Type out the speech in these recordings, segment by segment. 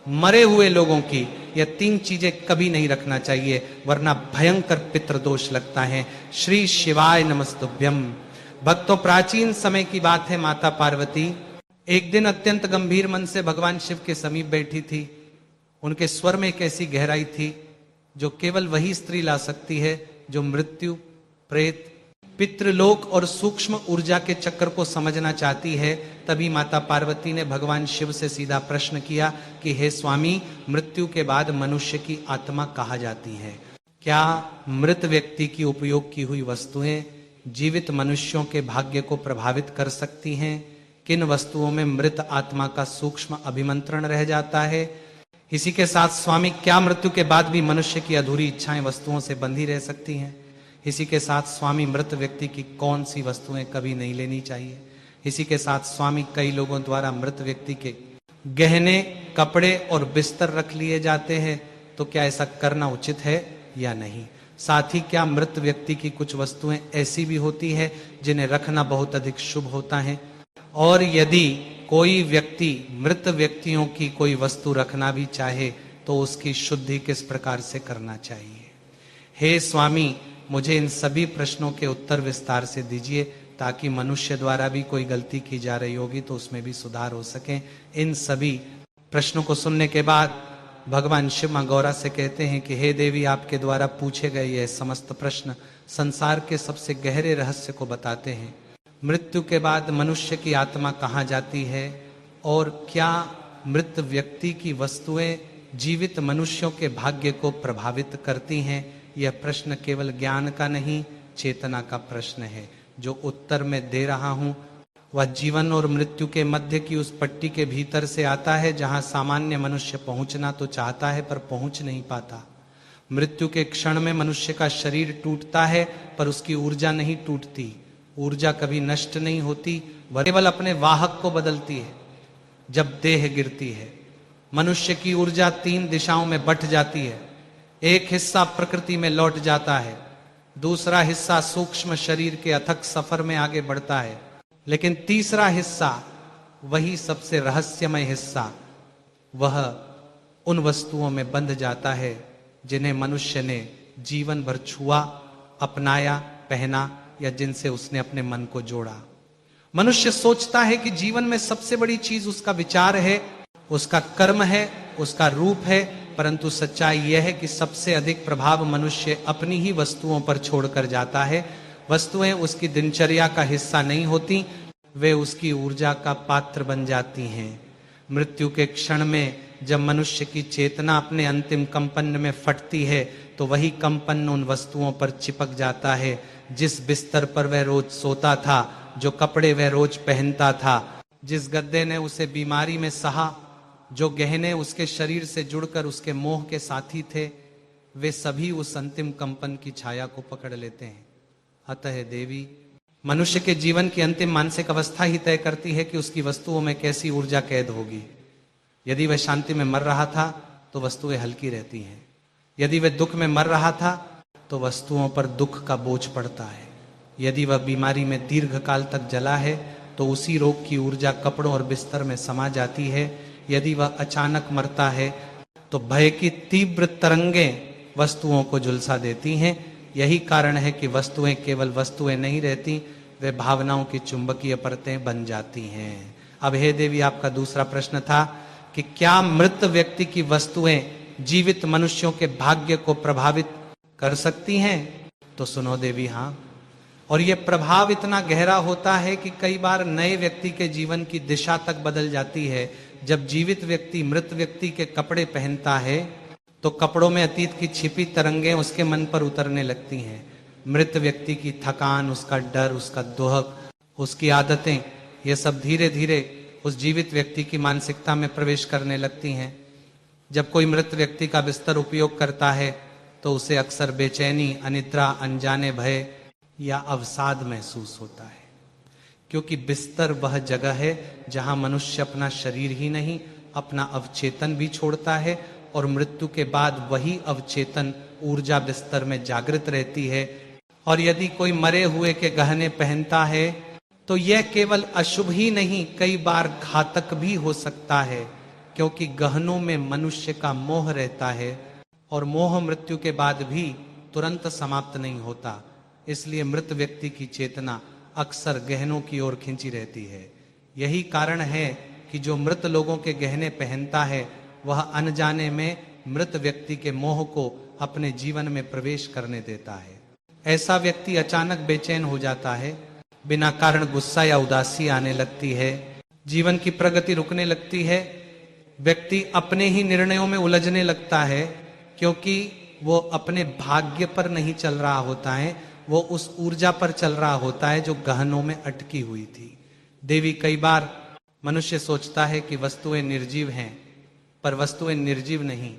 मरे हुए लोगों की, यह 3 चीजें कभी नहीं रखना चाहिए, वरना भयंकर पितृदोष लगता है। श्री शिवाय नमस्तुभ्यम। भक्तों, प्राचीन समय की बात है, माता पार्वती एक दिन अत्यंत गंभीर मन से भगवान शिव के समीप बैठी थी। उनके स्वर में एक ऐसी गहराई थी जो केवल वही स्त्री ला सकती है जो मृत्यु, प्रेत, पितृलोक और सूक्ष्म ऊर्जा के चक्र को समझना चाहती है। तभी माता पार्वती ने भगवान शिव से सीधा प्रश्न किया कि हे स्वामी, मृत्यु के बाद मनुष्य की आत्मा कहाँ जाती है? क्या मृत व्यक्ति की उपयोग की हुई वस्तुएं जीवित मनुष्यों के भाग्य को प्रभावित कर सकती हैं? किन वस्तुओं में मृत आत्मा का सूक्ष्म अभिमंत्रण रह जाता है? इसी के साथ स्वामी, क्या मृत्यु के बाद भी मनुष्य की अधूरी इच्छाएं वस्तुओं से बंधी रह सकती हैं? इसी के साथ स्वामी, मृत व्यक्ति की कौन सी वस्तुएं कभी नहीं लेनी चाहिए? इसी के साथ स्वामी, कई लोगों द्वारा मृत व्यक्ति के गहने, कपड़े और बिस्तर रख लिए जाते हैं, तो क्या ऐसा करना उचित है या नहीं? साथ ही क्या मृत व्यक्ति की कुछ वस्तुएं ऐसी भी होती है जिन्हें रखना बहुत अधिक शुभ होता है? और यदि कोई व्यक्ति मृत व्यक्तियों की कोई वस्तु रखना भी चाहे तो उसकी शुद्धि किस प्रकार से करना चाहिए? हे स्वामी, मुझे इन सभी प्रश्नों के उत्तर विस्तार से दीजिए, ताकि मनुष्य द्वारा भी कोई गलती की जा रही होगी तो उसमें भी सुधार हो सके। इन सभी प्रश्नों को सुनने के बाद भगवान शिव मां गौरा से कहते हैं कि हे देवी, आपके द्वारा पूछे गए ये समस्त प्रश्न संसार के सबसे गहरे रहस्य को बताते हैं। मृत्यु के बाद मनुष्य की आत्मा कहाँ जाती है, और क्या मृत व्यक्ति की वस्तुएं जीवित मनुष्यों के भाग्य को प्रभावित करती हैं? यह प्रश्न केवल ज्ञान का नहीं, चेतना का प्रश्न है। जो उत्तर मैं दे रहा हूं वह जीवन और मृत्यु के मध्य की उस पट्टी के भीतर से आता है, जहां सामान्य मनुष्य पहुंचना तो चाहता है पर पहुंच नहीं पाता। मृत्यु के क्षण में मनुष्य का शरीर टूटता है पर उसकी ऊर्जा नहीं टूटती। ऊर्जा कभी नष्ट नहीं होती, वह केवल अपने वाहक को बदलती है। जब देह गिरती है, मनुष्य की ऊर्जा 3 दिशाओं में बंट जाती है। एक हिस्सा प्रकृति में लौट जाता है, दूसरा हिस्सा सूक्ष्म शरीर के अथक सफर में आगे बढ़ता है, लेकिन तीसरा हिस्सा, वही सबसे रहस्यमय हिस्सा, वह उन वस्तुओं में बंध जाता है जिन्हें मनुष्य ने जीवन भर छुआ, अपनाया, पहना या जिनसे उसने अपने मन को जोड़ा। मनुष्य सोचता है कि जीवन में सबसे बड़ी चीज उसका विचार है, उसका कर्म है, उसका रूप है, परंतु सच्चाई यह है कि सबसे अधिक प्रभाव मनुष्य अपनी ही वस्तुओं पर छोड़कर जाता है। वस्तुएं उसकी दिनचर्या का हिस्सा नहीं होती, वे उसकी ऊर्जा का पात्र बन जाती हैं। मृत्यु के क्षण में जब मनुष्य की चेतना अपने अंतिम कंपन में फटती है तो वही कंपन उन वस्तुओं पर चिपक जाता है। जिस बिस्तर पर वह रोज सोता था, जो कपड़े वह रोज पहनता था, जिस गद्दे ने उसे बीमारी में सहा, जो गहने उसके शरीर से जुड़कर उसके मोह के साथी थे, वे सभी उस अंतिम कंपन की छाया को पकड़ लेते हैं। अतः देवी, मनुष्य के जीवन की अंतिम मानसिक अवस्था ही तय करती है कि उसकी वस्तुओं में कैसी ऊर्जा कैद होगी। यदि वह शांति में मर रहा था तो वस्तुएं हल्की रहती हैं, यदि वह दुख में मर रहा था तो वस्तुओं पर दुख का बोझ पड़ता है, यदि वह बीमारी में दीर्घ काल तक जला है तो उसी रोग की ऊर्जा कपड़ों और बिस्तर में समा जाती है, यदि वह अचानक मरता है तो भय की तीव्र तरंगें वस्तुओं को झुलसा देती हैं। यही कारण है कि वस्तुएं केवल वस्तुएं नहीं रहती, वे भावनाओं की चुंबकीय परतें बन जाती हैं। अब हे देवी, आपका दूसरा प्रश्न था कि क्या मृत व्यक्ति की वस्तुएं जीवित मनुष्यों के भाग्य को प्रभावित कर सकती हैं? तो सुनो देवी, हाँ। और यह प्रभाव इतना गहरा होता है कि कई बार नए व्यक्ति के जीवन की दिशा तक बदल जाती है। जब जीवित व्यक्ति मृत व्यक्ति के कपड़े पहनता है तो कपड़ों में अतीत की छिपी तरंगें उसके मन पर उतरने लगती हैं। मृत व्यक्ति की थकान, उसका डर, उसका दुहक, उसकी आदतें, ये सब धीरे धीरे उस जीवित व्यक्ति की मानसिकता में प्रवेश करने लगती हैं। जब कोई मृत व्यक्ति का बिस्तर उपयोग करता है तो उसे अक्सर बेचैनी, अनिद्रा, अनजाने भय या अवसाद महसूस होता है, क्योंकि बिस्तर वह जगह है जहां मनुष्य अपना शरीर ही नहीं, अपना अवचेतन भी छोड़ता है, और मृत्यु के बाद वही अवचेतन ऊर्जा बिस्तर में जागृत रहती है। और यदि कोई मरे हुए के गहने पहनता है तो यह केवल अशुभ ही नहीं, कई बार घातक भी हो सकता है, क्योंकि गहनों में मनुष्य का मोह रहता है और मोह मृत्यु के बाद भी तुरंत समाप्त नहीं होता। इसलिए मृत व्यक्ति की चेतना अक्सर गहनों की ओर खिंची रहती है। यही कारण है कि जो मृत लोगों के गहने पहनता है वह अनजाने में मृत व्यक्ति के मोह को अपने जीवन में प्रवेश करने देता है। ऐसा व्यक्ति अचानक बेचैन हो जाता है, बिना कारण गुस्सा या उदासी आने लगती है, जीवन की प्रगति रुकने लगती है, व्यक्ति अपने ही निर्णयों में उलझने लगता है क्योंकि वो अपने भाग्य पर नहीं चल रहा होता है, वो उस ऊर्जा पर चल रहा होता है जो गहनों में अटकी हुई थी। देवी, कई बार मनुष्य सोचता है कि वस्तुएं निर्जीव हैं, पर वस्तुएं निर्जीव नहीं,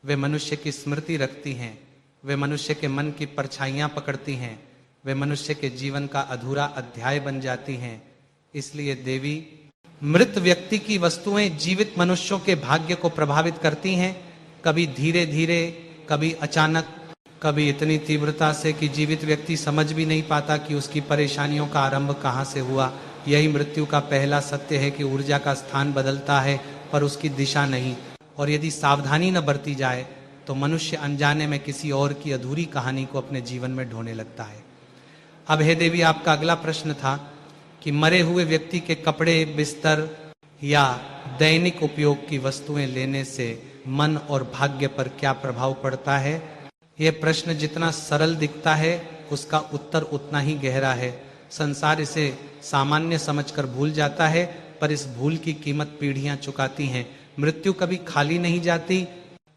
वे मनुष्य की स्मृति रखती हैं, वे मनुष्य के मन की परछाइयां पकड़ती हैं, वे मनुष्य के जीवन का अधूरा अध्याय बन जाती हैं। इसलिए देवी, मृत व्यक्ति की वस्तुएं जीवित मनुष्यों के भाग्य को प्रभावित करती हैं, कभी धीरे धीरे, कभी अचानक, कभी इतनी तीव्रता से कि जीवित व्यक्ति समझ भी नहीं पाता कि उसकी परेशानियों का आरंभ कहाँ से हुआ। यही मृत्यु का पहला सत्य है कि ऊर्जा का स्थान बदलता है पर उसकी दिशा नहीं, और यदि सावधानी न बरती जाए तो मनुष्य अनजाने में किसी और की अधूरी कहानी को अपने जीवन में ढोने लगता है। अब हे देवी, आपका अगला प्रश्न था कि मरे हुए व्यक्ति के कपड़े, बिस्तर या दैनिक उपयोग की वस्तुएं लेने से मन और भाग्य पर क्या प्रभाव पड़ता है। यह प्रश्न जितना सरल दिखता है उसका उत्तर उतना ही गहरा है। संसार इसे सामान्य समझकर भूल जाता है, पर इस भूल की कीमत पीढ़ियां चुकाती हैं। मृत्यु कभी खाली नहीं जाती,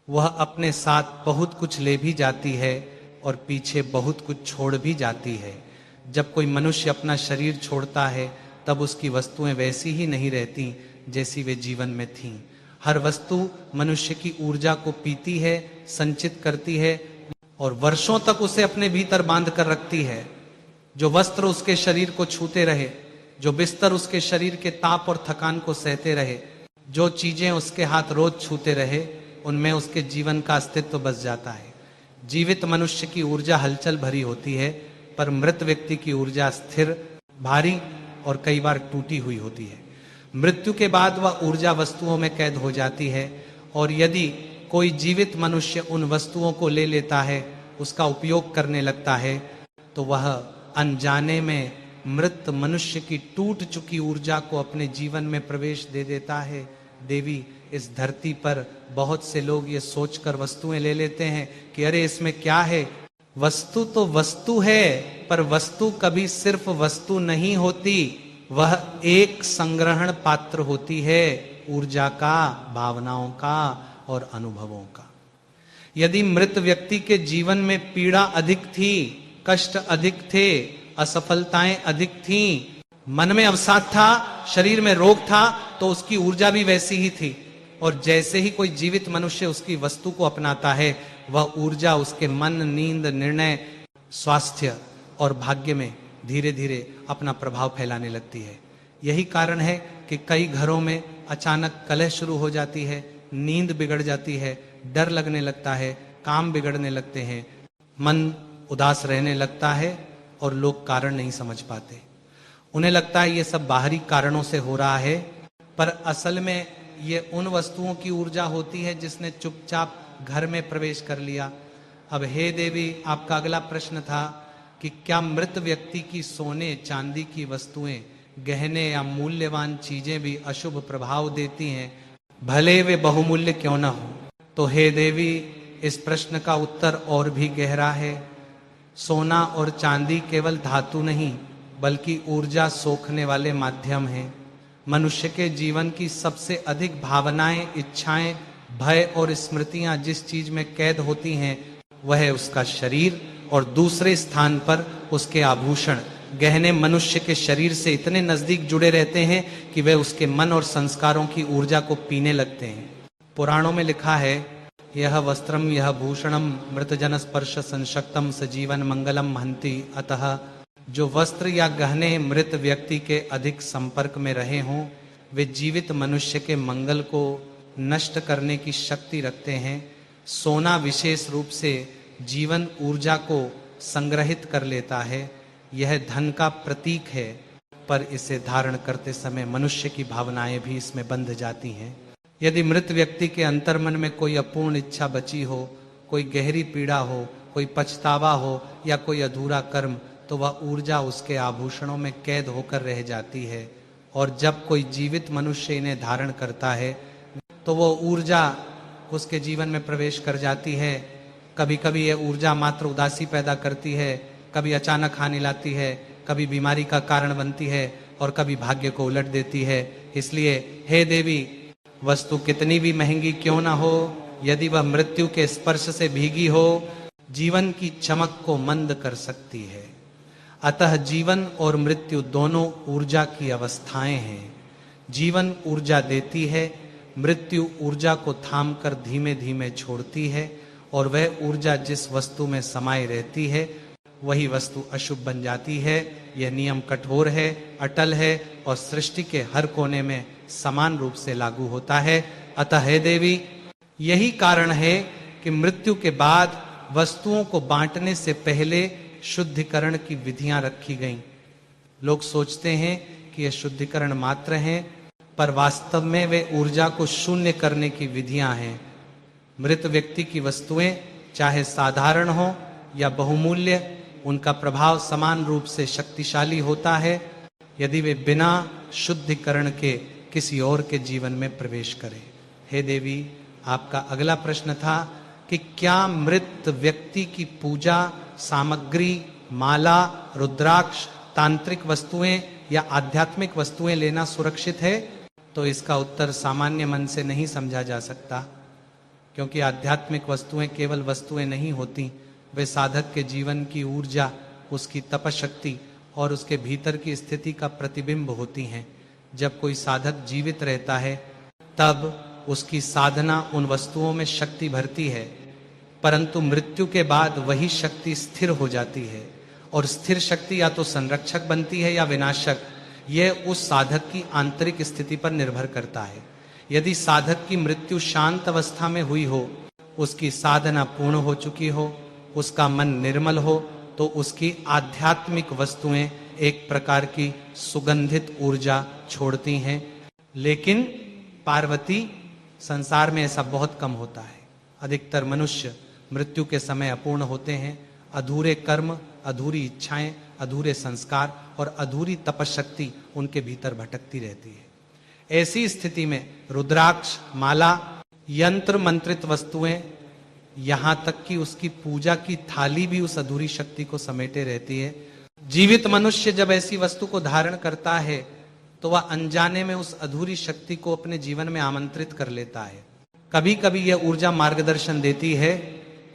वह अपने साथ बहुत कुछ ले भी जाती है और पीछे बहुत कुछ छोड़ भी जाती है। जब कोई मनुष्य अपना शरीर छोड़ता है तब उसकी वस्तुएं वैसी ही नहीं रहती जैसी वे जीवन में थीं। हर वस्तु मनुष्य की ऊर्जा को पीती है, संचित करती है और वर्षों तक उसे अपने भीतर बांध कर रखती है। जो वस्त्र उसके शरीर को छूते रहे, जो बिस्तर उसके शरीर के ताप और थकान को सहते रहे, जो चीजें उसके हाथ रोज छूते रहे, उनमें उसके जीवन का अस्तित्व बस जाता है। जीवित मनुष्य की ऊर्जा हलचल भरी होती है, पर मृत व्यक्ति की ऊर्जा स्थिर, भारी और कई बार टूटी हुई होती है। मृत्यु के बाद वह ऊर्जा वस्तुओं में कैद हो जाती है और यदि कोई जीवित मनुष्य उन वस्तुओं को ले लेता है, उसका उपयोग करने लगता है, तो वह अनजाने में मृत मनुष्य की टूट चुकी ऊर्जा को अपने जीवन में प्रवेश दे देता है। देवी, इस धरती पर बहुत से लोग ये सोचकर वस्तुएं ले लेते हैं कि अरे इसमें क्या है। वस्तु तो वस्तु है, पर वस्तु कभी सिर्फ वस्तु नहीं होती, वह एक संग्रहण पात्र होती है ऊर्जा का, भावनाओं का और अनुभवों का। यदि मृत व्यक्ति के जीवन में पीड़ा अधिक थी, कष्ट अधिक थे, असफलताएं अधिक थीं, मन में अवसाद था, शरीर में रोग था, तो उसकी ऊर्जा भी वैसी ही थी। और जैसे ही कोई जीवित मनुष्य उसकी वस्तु को अपनाता है, वह ऊर्जा उसके मन, नींद, निर्णय, स्वास्थ्य और भाग्य में धीरे धीरे अपना प्रभाव फैलाने लगती है। यही कारण है कि कई घरों में अचानक कलह शुरू हो जाती है, नींद बिगड़ जाती है, डर लगने लगता है, काम बिगड़ने लगते हैं, मन उदास रहने लगता है और लोग कारण नहीं समझ पाते। उन्हें लगता है ये सब बाहरी कारणों से हो रहा है, पर असल में ये उन वस्तुओं की ऊर्जा होती है जिसने चुपचाप घर में प्रवेश कर लिया। अब हे देवी, आपका अगला प्रश्न था कि क्या मृत व्यक्ति की सोने चांदी की वस्तुएं, गहने या मूल्यवान चीजें भी अशुभ प्रभाव देती हैं, भले वे बहुमूल्य क्यों ना हो। तो हे देवी, इस प्रश्न का उत्तर और भी गहरा है। सोना और चांदी केवल धातु नहीं बल्कि ऊर्जा सोखने वाले माध्यम हैं। मनुष्य के जीवन की सबसे अधिक भावनाएं, इच्छाएं, भय और स्मृतियां जिस चीज में कैद होती हैं वह है उसका शरीर, और दूसरे स्थान पर उसके आभूषण, गहने मनुष्य के शरीर से इतने नजदीक जुड़े रहते हैं कि वे उसके मन और संस्कारों की ऊर्जा को पीने लगते हैं। पुराणों में लिखा है, यह वस्त्रम यह भूषणम मृतजन स्पर्श संशक्तम सजीवन मंगलम हंति। अतः जो वस्त्र या गहने मृत व्यक्ति के अधिक संपर्क में रहे हों, वे जीवित मनुष्य के मंगल को नष्ट करने की शक्ति रखते हैं। सोना विशेष रूप से जीवन ऊर्जा को संग्रहित कर लेता है। यह धन का प्रतीक है, पर इसे धारण करते समय मनुष्य की भावनाएं भी इसमें बंध जाती हैं। यदि मृत व्यक्ति के अंतर्मन में कोई अपूर्ण इच्छा बची हो, कोई गहरी पीड़ा हो, कोई पछतावा हो या कोई अधूरा कर्म, तो वह ऊर्जा उसके आभूषणों में कैद होकर रह जाती है। और जब कोई जीवित मनुष्य इन्हें धारण करता है तो वो ऊर्जा उसके जीवन में प्रवेश कर जाती है। कभी कभी यह ऊर्जा मात्र उदासी पैदा करती है, कभी अचानक हानि लाती है, कभी बीमारी का कारण बनती है और कभी भाग्य को उलट देती है। इसलिए हे देवी, वस्तु कितनी भी महंगी क्यों ना हो, यदि वह मृत्यु के स्पर्श से भीगी हो, जीवन की चमक को मंद कर सकती है। अतः जीवन और मृत्यु दोनों ऊर्जा की अवस्थाएं हैं। जीवन ऊर्जा देती है, मृत्यु ऊर्जा को थामकर धीमे धीमे छोड़ती है, और वह ऊर्जा जिस वस्तु में समाये रहती है वही वस्तु अशुभ बन जाती है। यह नियम कठोर है, अटल है और सृष्टि के हर कोने में समान रूप से लागू होता है। अतः हे देवी, यही कारण है कि मृत्यु के बाद वस्तुओं को बांटने से पहले शुद्धिकरण की विधियां रखी गईं। लोग सोचते हैं कि यह शुद्धिकरण मात्र हैं, पर वास्तव में वे ऊर्जा को शून्य करने की विधियां हैं। मृत व्यक्ति की वस्तुएं चाहे साधारण हो या बहुमूल्य, उनका प्रभाव समान रूप से शक्तिशाली होता है यदि वे बिना शुद्धिकरण के किसी और के जीवन में प्रवेश करें। हे देवी, आपका अगला प्रश्न था कि क्या मृत व्यक्ति की पूजा सामग्री, माला, रुद्राक्ष, तांत्रिक वस्तुएं या आध्यात्मिक वस्तुएं लेना सुरक्षित है? तो इसका उत्तर सामान्य मन से नहीं समझा जा सकता, क्योंकि आध्यात्मिक वस्तुएं केवल वस्तुएं नहीं होती, वे साधक के जीवन की ऊर्जा, उसकी तपशक्ति और उसके भीतर की स्थिति का प्रतिबिंब होती हैं। जब कोई साधक जीवित रहता है तब उसकी साधना उन वस्तुओं में शक्ति भरती है, परंतु मृत्यु के बाद वही शक्ति स्थिर हो जाती है। और स्थिर शक्ति या तो संरक्षक बनती है या विनाशक, यह उस साधक की आंतरिक स्थिति पर निर्भर करता है। यदि साधक की मृत्यु शांत अवस्था में हुई हो, उसकी साधना पूर्ण हो चुकी हो, उसका मन निर्मल हो, तो उसकी आध्यात्मिक वस्तुएं एक प्रकार की सुगंधित ऊर्जा छोड़ती हैं। लेकिन पार्वती, संसार में ऐसा बहुत कम होता है। अधिकतर मनुष्य मृत्यु के समय अपूर्ण होते हैं। अधूरे कर्म, अधूरी इच्छाएं, अधूरे संस्कार और अधूरी तपशक्ति उनके भीतर भटकती रहती है। ऐसी स्थिति में रुद्राक्ष, माला, यंत्र मंत्रित वस्तुएं, यहां तक कि उसकी पूजा की थाली भी उस अधूरी शक्ति को समेटे रहती है। जीवित मनुष्य जब ऐसी वस्तु को धारण करता है तो वह अनजाने में उस अधूरी शक्ति को अपने जीवन में आमंत्रित कर लेता है। कभी कभी यह ऊर्जा मार्गदर्शन देती है,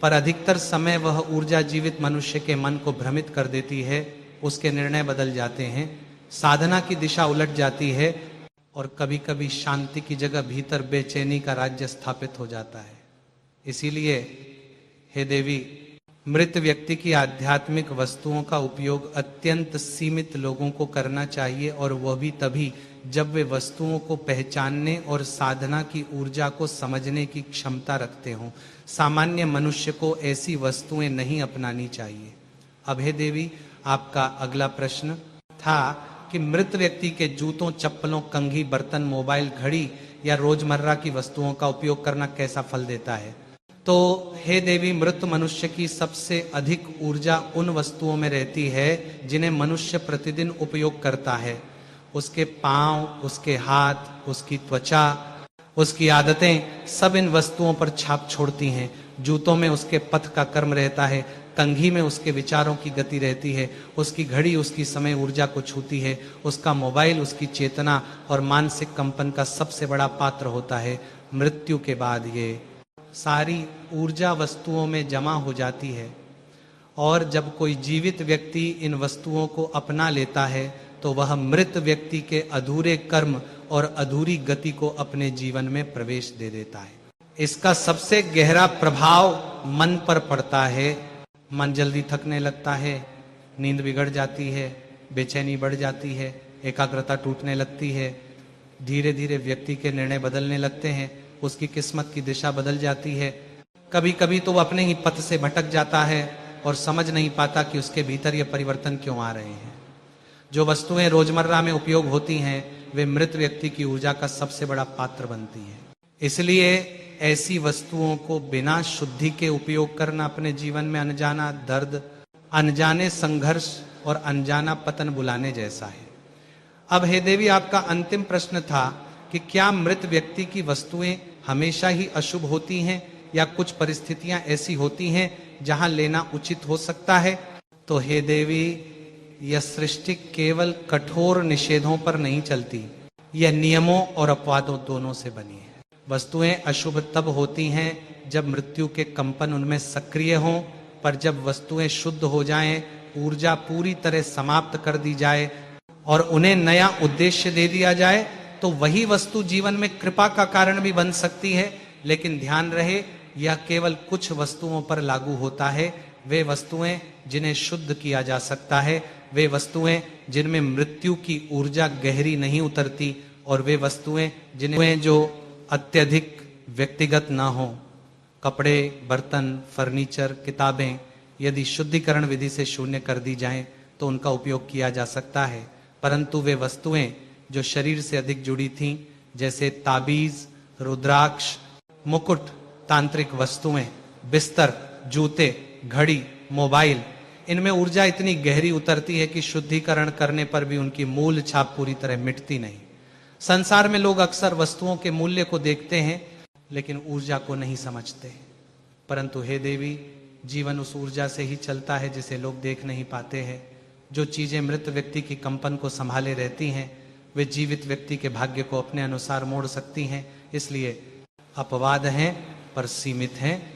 पर अधिकतर समय वह ऊर्जा जीवित मनुष्य के मन को भ्रमित कर देती है, उसके निर्णय बदल जाते हैं, साधना की दिशा उलट जाती है और कभी कभी शांति की जगह भीतर बेचैनी का राज्य स्थापित हो जाता है। इसीलिए हे देवी, मृत व्यक्ति की आध्यात्मिक वस्तुओं का उपयोग अत्यंत सीमित लोगों को करना चाहिए, और वह भी तभी जब वे वस्तुओं को पहचानने और साधना की ऊर्जा को समझने की क्षमता रखते हों। सामान्य मनुष्य को ऐसी वस्तुएं नहीं अपनानी चाहिए। अब हे देवी, आपका अगला प्रश्न था कि मृत व्यक्ति के जूतों, चप्पलों, कंघी, बर्तन, मोबाइल, घड़ी या रोजमर्रा की वस्तुओं का उपयोग करना कैसा फल देता है। तो हे देवी, मृत मनुष्य की सबसे अधिक ऊर्जा उन वस्तुओं में रहती है जिन्हें मनुष्य प्रतिदिन उपयोग करता है। उसके पांव, उसके हाथ, उसकी त्वचा, उसकी आदतें सब इन वस्तुओं पर छाप छोड़ती हैं। जूतों में उसके पथ का कर्म रहता है, कंघी में उसके विचारों की गति रहती है, उसकी घड़ी उसकी समय ऊर्जा को छूती है, उसका मोबाइल उसकी चेतना और मानसिक कंपन का सबसे बड़ा पात्र होता है। मृत्यु के बाद ये सारी ऊर्जा वस्तुओं में जमा हो जाती है, और जब कोई जीवित व्यक्ति इन वस्तुओं को अपना लेता है तो वह मृत व्यक्ति के अधूरे कर्म और अधूरी गति को अपने जीवन में प्रवेश दे देता है। इसका सबसे गहरा प्रभाव मन पर पड़ता है। मन जल्दी थकने लगता है, नींद बिगड़ जाती है, बेचैनी बढ़ जाती है, एकाग्रता टूटने लगती है, धीरे धीरे व्यक्ति के निर्णय बदलने लगते हैं, उसकी किस्मत की दिशा बदल जाती है। कभी कभी तो वह अपने ही पथ से भटक जाता है और समझ नहीं पाता कि उसके भीतर ये परिवर्तन क्यों आ रहे हैं। जो वस्तुएं रोजमर्रा में उपयोग होती हैं वे मृत व्यक्ति की ऊर्जा का सबसे बड़ा पात्र बनती हैं। इसलिए ऐसी वस्तुओं को बिना शुद्धि के उपयोग करना अपने जीवन में अनजाना दर्द, अनजाने संघर्ष और अनजाना पतन बुलाने जैसा है। अब हे देवी, आपका अंतिम प्रश्न था कि क्या मृत व्यक्ति की वस्तुएं हमेशा ही अशुभ होती हैं या कुछ परिस्थितियां ऐसी होती हैं जहां लेना उचित हो सकता है? तो हे देवी, यह सृष्टि केवल कठोर निषेधों पर नहीं चलती, यह नियमों और अपवादों दोनों से बनी है। वस्तुएं अशुभ तब होती हैं जब मृत्यु के कंपन उनमें सक्रिय हों, पर जब वस्तुएं शुद्ध हो जाएं, ऊर्जा पूरी तरह समाप्त कर दी जाए और उन्हें नया उद्देश्य दे दिया जाए, तो वही वस्तु जीवन में कृपा का कारण भी बन सकती है। लेकिन ध्यान रहे, यह केवल कुछ वस्तुओं पर लागू होता है। वे वस्तुएं जिन्हें शुद्ध किया जा सकता है, वे वस्तुएं जिनमें मृत्यु की ऊर्जा गहरी नहीं उतरती, और वे वस्तुएं जिन्हें जो अत्यधिक व्यक्तिगत ना हो, कपड़े, बर्तन, फर्नीचर, किताबें, यदि शुद्धिकरण विधि से शून्य कर दी जाएं तो उनका उपयोग किया जा सकता है। परंतु वे वस्तुएं जो शरीर से अधिक जुड़ी थीं, जैसे ताबीज, रुद्राक्ष, मुकुट, तांत्रिक वस्तुएं, बिस्तर, जूते, घड़ी, मोबाइल, इनमें ऊर्जा इतनी गहरी उतरती है कि शुद्धिकरण करने पर भी उनकी मूल छाप पूरी तरह मिटती नहीं। संसार में लोग अक्सर वस्तुओं के मूल्य को देखते हैं लेकिन ऊर्जा को नहीं समझते। परंतु हे देवी, जीवन उस ऊर्जा से ही चलता है जिसे लोग देख नहीं पाते हैं। जो चीजें मृत व्यक्ति की कंपन को संभाले रहती हैं, वे जीवित व्यक्ति के भाग्य को अपने अनुसार मोड़ सकती हैं। इसलिए अपवाद हैं पर सीमित हैं,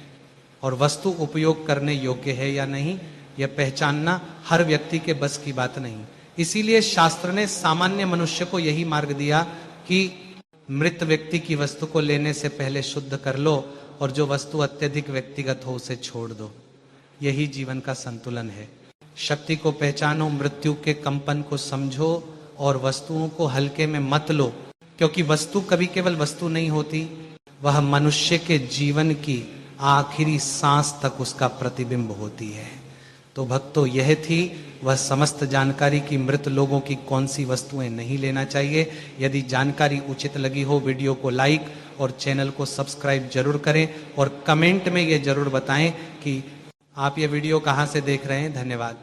और वस्तु उपयोग करने योग्य है या नहीं, यह पहचानना हर व्यक्ति के बस की बात नहीं। इसीलिए शास्त्र ने सामान्य मनुष्य को यही मार्ग दिया कि मृत व्यक्ति की वस्तु को लेने से पहले शुद्ध कर लो, और जो वस्तु अत्यधिक व्यक्तिगत हो उसे छोड़ दो। यही जीवन का संतुलन है। शक्ति को पहचानो, मृत्यु के कंपन को समझो, और वस्तुओं को हल्के में मत लो, क्योंकि वस्तु कभी केवल वस्तु नहीं होती, वह मनुष्य के जीवन की आखिरी सांस तक उसका प्रतिबिंब होती है। तो भक्तों, यह थी वह समस्त जानकारी कि मृत लोगों की कौन सी वस्तुएं नहीं लेना चाहिए। यदि जानकारी उचित लगी हो, वीडियो को लाइक और चैनल को सब्सक्राइब जरूर करें, और कमेंट में यह जरूर बताएं कि आप ये वीडियो कहां से देख रहे हैं। धन्यवाद।